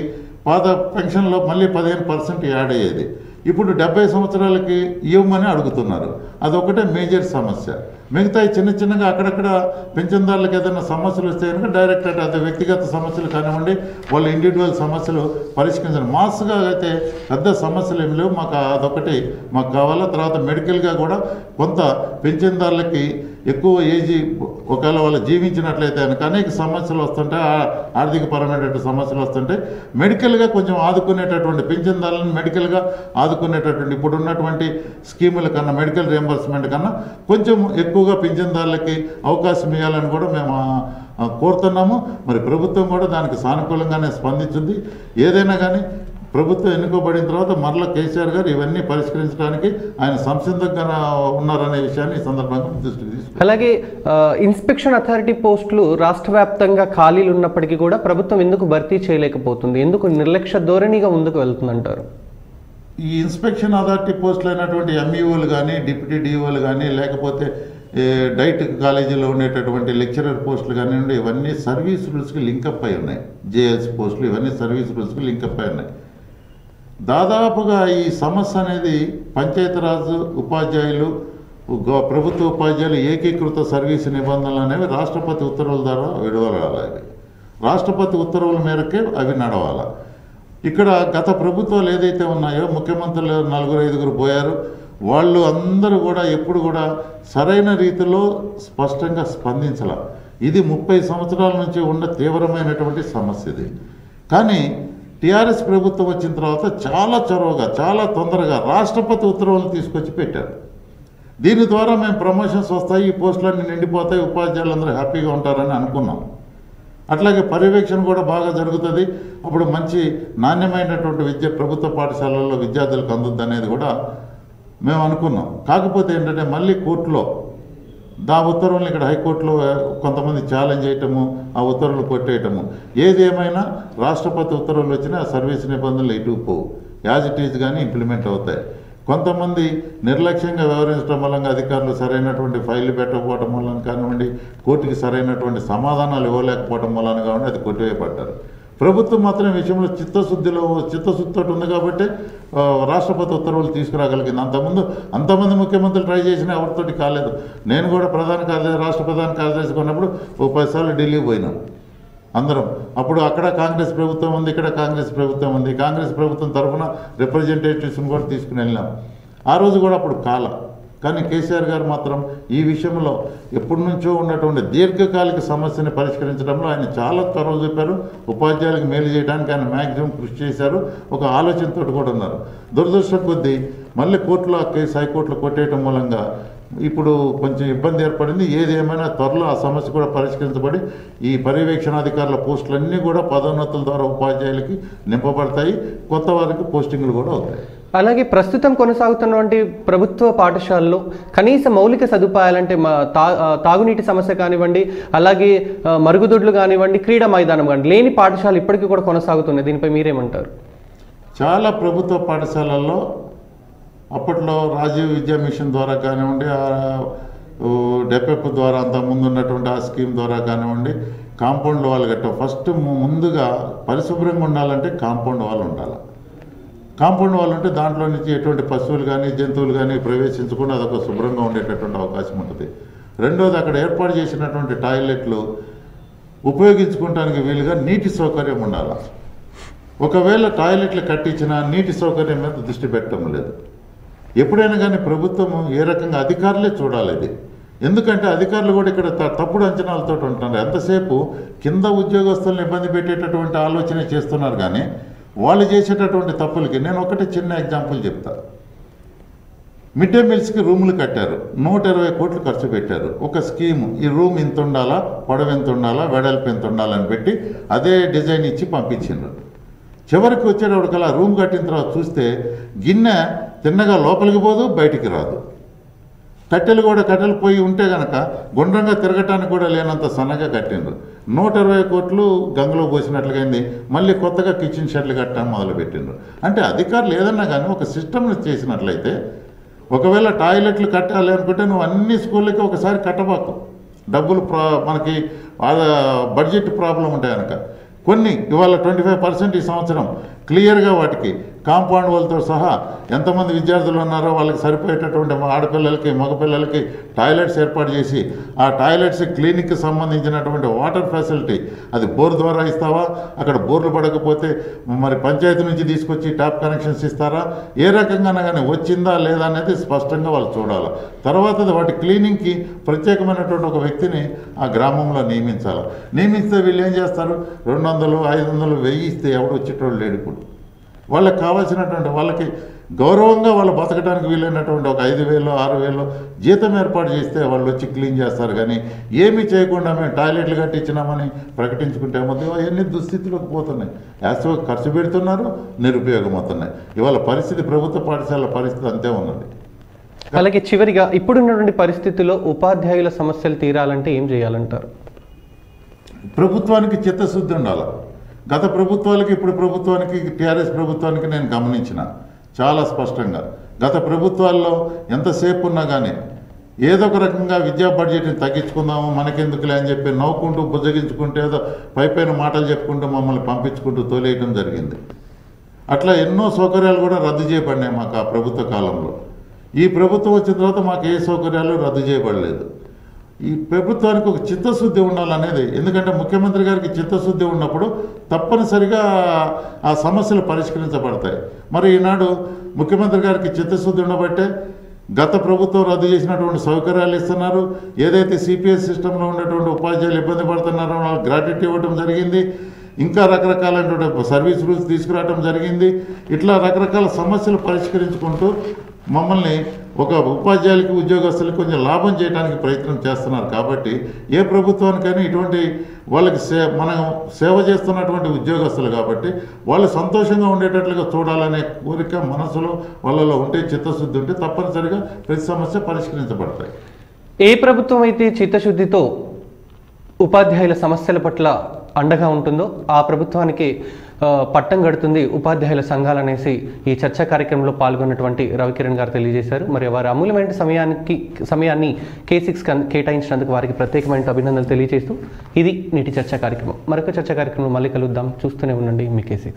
పాత పెన్షన్లో మళ్ళీ 15% యాడ్ అయ్యేది. ఇప్పుడు 70 సంవత్సరాలకి ఇవ్వమని అడుగుతున్నారు. అదొకటే మేజర్ సమస్య. మిగతా చిన్నగా అక్కడక్కడ పెన్షన్దారులకు ఏదైనా సమస్యలు వస్తే కనుక డైరెక్ట్ అదే వ్యక్తిగత సమస్యలు కానివ్వండి, వాళ్ళ ఇండివిజువల్ సమస్యలు పరిష్కరించాలి. మాస్గా అయితే పెద్ద సమస్యలు ఏమి లేవు, మాకు అదొకటి మాకు కావాలా. తర్వాత మెడికల్గా కూడా కొంత పెన్షన్దారులకి ఎక్కువ ఏజీ ఒకవేళ వాళ్ళు జీవించినట్లయితే కనుక అనేక సమస్యలు వస్తుంటాయి, ఆర్థికపరమైనటువంటి సమస్యలు వస్తుంటాయి. మెడికల్గా కొంచెం ఆదుకునేటటువంటి పెన్షన్దారులను మెడికల్గా ఆదుకునేటటువంటి ఇప్పుడు ఉన్నటువంటి స్కీముల కన్నా, మెడికల్ రియంబర్స్మెంట్ కన్నా కొంచెం ఎక్కువగా పెన్షన్దారులకి అవకాశం ఇవ్వాలని కూడా మేము కోరుతున్నాము. మరి ప్రభుత్వం కూడా దానికి సానుకూలంగానే స్పందించింది. ఏదైనా కానీ ప్రభుత్వం ఎన్నుకోబడిన తర్వాత మరలా కేసీఆర్ గారు ఇవన్నీ పరిష్కరించడానికి ఆయన సంసిద్ధంగా ఉన్నారనే విషయాన్ని ఈ సందర్భంగా దృష్టికి తీసుకుంటారు. అలాగే ఇన్స్పెక్షన్ అథారిటీ పోస్టులు రాష్ట్ర వ్యాప్తంగా ఖాళీలు ఉన్నప్పటికీ కూడా ప్రభుత్వం ఎందుకు భర్తీ చేయలేకపోతుంది? ఎందుకు నిర్లక్ష్య ధోరణిగా ముందుకు వెళ్తుందంటారు? ఈ ఇన్స్పెక్షన్ అథారిటీ పోస్టులు అయినటువంటి ఎంఈఓలు కానీ, డిప్యూటీ డిఓలు కానీ, లేకపోతే డైట్ కాలేజీలో ఉండేటటువంటి లెక్చరర్ పోస్టులు కానివ్వండి, ఇవన్నీ సర్వీస్ రూల్స్కి లింకప్ అయి ఉన్నాయి. జేఎల్సీ పోస్టులు ఇవన్నీ సర్వీస్ రూల్స్కి లింకప్ అయి ఉన్నాయి. దాదాపుగా ఈ సమస్య అనేది పంచాయతీరాజ్ ఉపాధ్యాయులు, ప్రభుత్వ ఉపాధ్యాయులు ఏకీకృత సర్వీసు నిబంధనలు అనేవి రాష్ట్రపతి ఉత్తర్వుల ద్వారా విడుదలవ్వాలి. రాష్ట్రపతి ఉత్తర్వుల మేరకే అవి నడవాలి. ఇక్కడ గత ప్రభుత్వాలు ఏదైతే ఉన్నాయో ముఖ్యమంత్రులు 4-5 పోయారు, వాళ్ళు అందరూ కూడా ఎప్పుడు కూడా సరైన రీతిలో స్పష్టంగా స్పందించాల. ఇది 30 సంవత్సరాల నుంచి ఉన్న తీవ్రమైనటువంటి సమస్య ఇది. కానీ టీఆర్ఎస్ ప్రభుత్వం వచ్చిన తర్వాత చాలా చొరవగా చాలా తొందరగా రాష్ట్రపతి ఉత్తర్వులను తీసుకొచ్చి పెట్టారు. దీని ద్వారా మేము ప్రమోషన్స్ వస్తాయి, ఈ పోస్టులన్నీ నిండిపోతాయి, ఉపాధ్యాయులందరూ హ్యాపీగా ఉంటారని అనుకున్నాం. అట్లాగే పర్యవేక్షణ కూడా బాగా జరుగుతుంది. అప్పుడు మంచి నాణ్యమైనటువంటి విద్య ప్రభుత్వ పాఠశాలల్లో విద్యార్థులకు అందుద్ది అనేది కూడా మేము అనుకున్నాం. కాకపోతే ఏంటంటే మళ్ళీ కోర్టులో ఉత్తర్వులను ఇక్కడ హైకోర్టులో కొంతమంది ఛాలెంజ్ చేయటము, ఆ ఉత్తర్వులు కొట్టేయటము. ఏది ఏమైనా రాష్ట్రపతి ఉత్తర్వులు వచ్చినా ఆ సర్వీస్ నిబంధనలు ఇటు పోవు, యాజ్ ఇట్ ఈజ్ కానీ ఇంప్లిమెంట్ అవుతాయి. కొంతమంది నిర్లక్ష్యంగా వ్యవహరించడం వల్ల అధికారులు సరైనటువంటి ఫైళ్లు పెట్టకపోవడం వలన కానివ్వండి, కోర్టుకి సరైనటువంటి సమాధానాలు ఇవ్వలేకపోవడం వలన కానివ్వండి అది కొట్టివేయబడ్డారు. ప్రభుత్వం మాత్రం ఈ విషయంలో చిత్తశుద్ధితో ఉంది కాబట్టి రాష్ట్రపతి ఉత్తర్వులు తీసుకురాగలిగింది. అంతమంది ముఖ్యమంత్రులు ట్రై చేసినా ఎవరితోటి కాలేదు. నేను కూడా రాష్ట్ర ప్రధాన కార్యదర్శి కొన్నప్పుడు 10 సార్లు ఢిల్లీ పోయినాం అందరం. అప్పుడు అక్కడ కాంగ్రెస్ ప్రభుత్వం ఉంది, ఇక్కడ కాంగ్రెస్ ప్రభుత్వం ఉంది. కాంగ్రెస్ ప్రభుత్వం తరఫున రిప్రజెంటేటివ్స్ని కూడా తీసుకుని వెళ్ళాం. ఆ రోజు కూడా అప్పుడు కానీ కేసీఆర్ గారు మాత్రం ఈ విషయంలో ఎప్పటి నుంచో ఉన్నటువంటి దీర్ఘకాలిక సమస్యని పరిష్కరించడంలో ఆయన చాలా చొరవ చూపారు. ఉపాధ్యాయులకు మేలు చేయడానికి ఆయన మ్యాక్సిమం కృషి చేశారు. ఒక ఆలోచనతో కూడా ఉన్నారు. దురదృష్టం కొద్దీ మళ్ళీ కోర్టులో ఆ కేసు హైకోర్టులో కొట్టేయటం మూలంగా ఇప్పుడు కొంచెం ఇబ్బంది ఏర్పడింది. ఏది ఏమైనా త్వరలో ఆ సమస్య కూడా పరిష్కరించబడి ఈ పర్యవేక్షణాధికారుల పోస్టులన్నీ కూడా పదోన్నతుల ద్వారా ఉపాధ్యాయులకి నింపబడతాయి. కొత్త వారికి పోస్టింగ్లు కూడా అవుతాయి. అలాగే ప్రస్తుతం కొనసాగుతున్నటువంటి ప్రభుత్వ పాఠశాలలో కనీస మౌలిక సదుపాయాలంటే తాగునీటి సమస్య కానివ్వండి, అలాగే మరుగుదొడ్లు కానివ్వండి, క్రీడా మైదానం కానివ్వండి లేని పాఠశాలలు ఇప్పటికీ కూడా కొనసాగుతున్నాయి. దీనిపై మీరేమంటారు? చాలా ప్రభుత్వ పాఠశాలల్లో అప్పట్లో రాజీవ్ విద్యా మిషన్ ద్వారా కానివ్వండి, డెపెప్ ద్వారా అంత ముందు ఉన్నటువంటి ఆ స్కీమ్ ద్వారా కానివ్వండి, కాంపౌండ్ వాల్ కట్టాం. ఫస్ట్ ముందుగా పరిశుభ్రంగా ఉండాలంటే కాంపౌండ్ వాల్ ఉండాలి. కాంపౌండ్ వాల్ ఉంటే దాంట్లో నుంచి ఎటువంటి పశువులు కానీ జంతువులు కానీ ప్రవేశించకుండా అదొక శుభ్రంగా ఉండేటటువంటి అవకాశం ఉంటుంది. రెండోది అక్కడ ఏర్పాటు చేసినటువంటి టాయిలెట్లు ఉపయోగించుకోవడానికి వీలుగా నీటి సౌకర్యం ఉండాలి. ఒకవేళ టాయిలెట్లు కట్టించినా నీటి సౌకర్యం మీద దృష్టి పెట్టడం లేదు. ఎప్పుడైనా కానీ ప్రభుత్వం ఏ రకంగా అధికారులే చూడాలి ఇది. ఎందుకంటే అధికారులు కూడా ఇక్కడ తప్పుడు అంచనాలతో ఉంటున్నారు. ఎంతసేపు కింద ఉద్యోగస్తులను ఇబ్బంది పెట్టేటటువంటి ఆలోచన చేస్తున్నారు. కానీ వాళ్ళు చేసేటటువంటి తప్పులకి నేను ఒకటి చిన్న ఎగ్జాంపుల్ చెప్తా. మిడ్ డే మీల్స్కి రూములు కట్టారు, 120 కోట్లు ఖర్చు పెట్టారు. ఒక స్కీము, ఈ రూమ్ ఇంత ఉండాలా, పొడవు ఎంత ఉండాలా, వెడల్పు ఎంత ఉండాలని పెట్టి అదే డిజైన్ ఇచ్చి పంపించిండ్రు. చివరికి వచ్చేటప్పటికల్లా రూమ్ కట్టిన తర్వాత చూస్తే గిన్నె తిన్నగా లోపలికి పోదు, బయటికి రాదు. కట్టెలు పోయి ఉంటే కనుక గుండ్రంగా తిరగటానికి కూడా లేనంత సన్నగా కట్టిండ్రు. 120 కోట్లు గంగలో పోసినట్లుగైంది. మళ్ళీ కొత్తగా కిచెన్ షెడ్లు కట్టడం మొదలుపెట్టిండ్రు. అంటే అధికారులు ఏదన్నా కానీ ఒక సిస్టమ్ని చేసినట్లయితే, ఒకవేళ టాయిలెట్లు కట్టాలి అనుకుంటే నువ్వు అన్ని స్కూళ్ళకి ఒకసారి కట్టబాకు. డబ్బులు మనకి బడ్జెట్ ప్రాబ్లం ఉంటాయి కనుక కొన్ని ఇవాళ 25% ఈ సంవత్సరం క్లియర్గా వాటికి కాంపౌండ్ వాళ్ళతో సహా ఎంతమంది విద్యార్థులు ఉన్నారో వాళ్ళకి సరిపోయేటటువంటి ఆడపిల్లలకి మగపిల్లలకి టాయిలెట్స్ ఏర్పాటు చేసి ఆ టాయిలెట్స్ క్లీనిక్కి సంబంధించినటువంటి వాటర్ ఫెసిలిటీ అది బోర్ ద్వారా ఇస్తావా, అక్కడ బోర్లు పడకపోతే మరి పంచాయతీ నుంచి తీసుకొచ్చి ట్యాప్ కనెక్షన్స్ ఇస్తారా, ఏ రకంగా కానీ వచ్చిందా లేదా అనేది స్పష్టంగా వాళ్ళు చూడాలి. తర్వాత వాటి క్లీనింగ్కి ప్రత్యేకమైనటువంటి ఒక వ్యక్తిని ఆ గ్రామంలో నియమించాలి. నియమిస్తే వీళ్ళు ఏం చేస్తారు, 200, 500, 1000 ఇస్తే ఎవడు వచ్చేటోళ్ళు లేడు. ఇప్పుడు వాళ్ళకి కావాల్సినటువంటి వాళ్ళకి గౌరవంగా వాళ్ళు బతకడానికి వీలైనటువంటి ఒక 5,000, 6,000 జీతం ఏర్పాటు చేస్తే వాళ్ళు వచ్చి క్లీన్ చేస్తారు. కానీ ఏమీ చేయకుండా మేము టాయిలెట్లు కట్టించినామని ప్రకటించుకుంటే మొత్తం అవన్నీ దుస్థితిలోకి పోతున్నాయి. యాక్చువల్గా ఖర్చు పెడుతున్నారు, నిరుపయోగం అవుతున్నాయి. ఇవాళ పరిస్థితి ప్రభుత్వ పాఠశాల పరిస్థితి అంతే ఉన్నది. అలాగే చివరిగా ఇప్పుడున్నటువంటి పరిస్థితుల్లో ఉపాధ్యాయుల సమస్యలు తీరాలంటే ఏం చేయాలంటారు? ప్రభుత్వానికి చిత్తశుద్ధి ఉండాలి. గత ప్రభుత్వాలకి ఇప్పుడు ప్రభుత్వానికి, టీఆర్ఎస్ ప్రభుత్వానికి నేను గమనించిన చాలా స్పష్టంగా గత ప్రభుత్వాల్లో ఎంతసేపు ఉన్నా కానీ ఏదో ఒక రకంగా విద్యా బడ్జెట్ని తగ్గించుకుందాము మనకెందుకులే అని చెప్పి నవ్వుకుంటూ బుజ్జగించుకుంటూ ఏదో పైపైన మాటలు చెప్పుకుంటూ మమ్మల్ని పంపించుకుంటూ తోలేయడం జరిగింది. అట్లా ఎన్నో సౌకర్యాలు కూడా రద్దు చేయబడినాయి మాకు ఆ ప్రభుత్వ కాలంలో. ఈ ప్రభుత్వం వచ్చిన తర్వాత మాకు ఏ సౌకర్యాలు రద్దు చేయబడలేదు. ఈ ప్రభుత్వానికి ఒక చిత్తశుద్ధి ఉండాలనేది, ఎందుకంటే ముఖ్యమంత్రి గారికి చిత్తశుద్ధి ఉన్నప్పుడు తప్పనిసరిగా ఆ సమస్యలు పరిష్కరించబడతాయి. మరి ఈనాడు ముఖ్యమంత్రి గారికి చిత్తశుద్ధి ఉండబట్టే గత ప్రభుత్వం రద్దు చేసినటువంటి సౌకర్యాలు ఇస్తున్నారు. ఏదైతే సిపిఎస్ సిస్టంలో ఉన్నటువంటి ఉపాధ్యాయులు ఇబ్బంది పడుతున్నారో వాళ్ళకి గ్రాట్యుటీ ఇవ్వడం జరిగింది. ఇంకా రకరకాలైనటువంటి సర్వీస్ రూల్స్ తీసుకురావడం జరిగింది. ఇట్లా రకరకాల సమస్యలు పరిష్కరించుకుంటూ మమ్మల్ని ఒక ఉపాధ్యాయులకి ఉద్యోగస్తులకి కొంచెం లాభం చేయడానికి ప్రయత్నం చేస్తున్నారు. కాబట్టి ఏ ప్రభుత్వానికైనా ఇటువంటి వాళ్ళకి మనం సేవ చేస్తున్నటువంటి ఉద్యోగస్తులు కాబట్టి వాళ్ళు సంతోషంగా ఉండేటట్లుగా చూడాలనే కోరిక మనసులో వాళ్ళలో ఉంటే, చిత్తశుద్ధి ఉంటే తప్పనిసరిగా ప్రతి సమస్య పరిష్కరించబడతాయి. ఏ ప్రభుత్వం అయితే చిత్తశుద్ధితో ఉపాధ్యాయుల సమస్యల పట్ల అండగా ఉంటుందో ఆ ప్రభుత్వానికి పట్టం గడుతుంది ఉపాధ్యాయుల సంఘాలు అనేసి ఈ చర్చా కార్యక్రమంలో పాల్గొన్నటువంటి రవికిరణ్ గారు తెలియజేశారు. మరి వారి అమూల్యమైన సమయాన్ని K6 కేటాయించినందుకు వారికి ప్రత్యేకమైన అభినందనలు తెలియజేస్తూ ఇది నేటి చర్చా కార్యక్రమం. మరొక చర్చా కార్యక్రమంలో మళ్ళీ కలుద్దాం. చూస్తూనే ఉండండి మీ K6.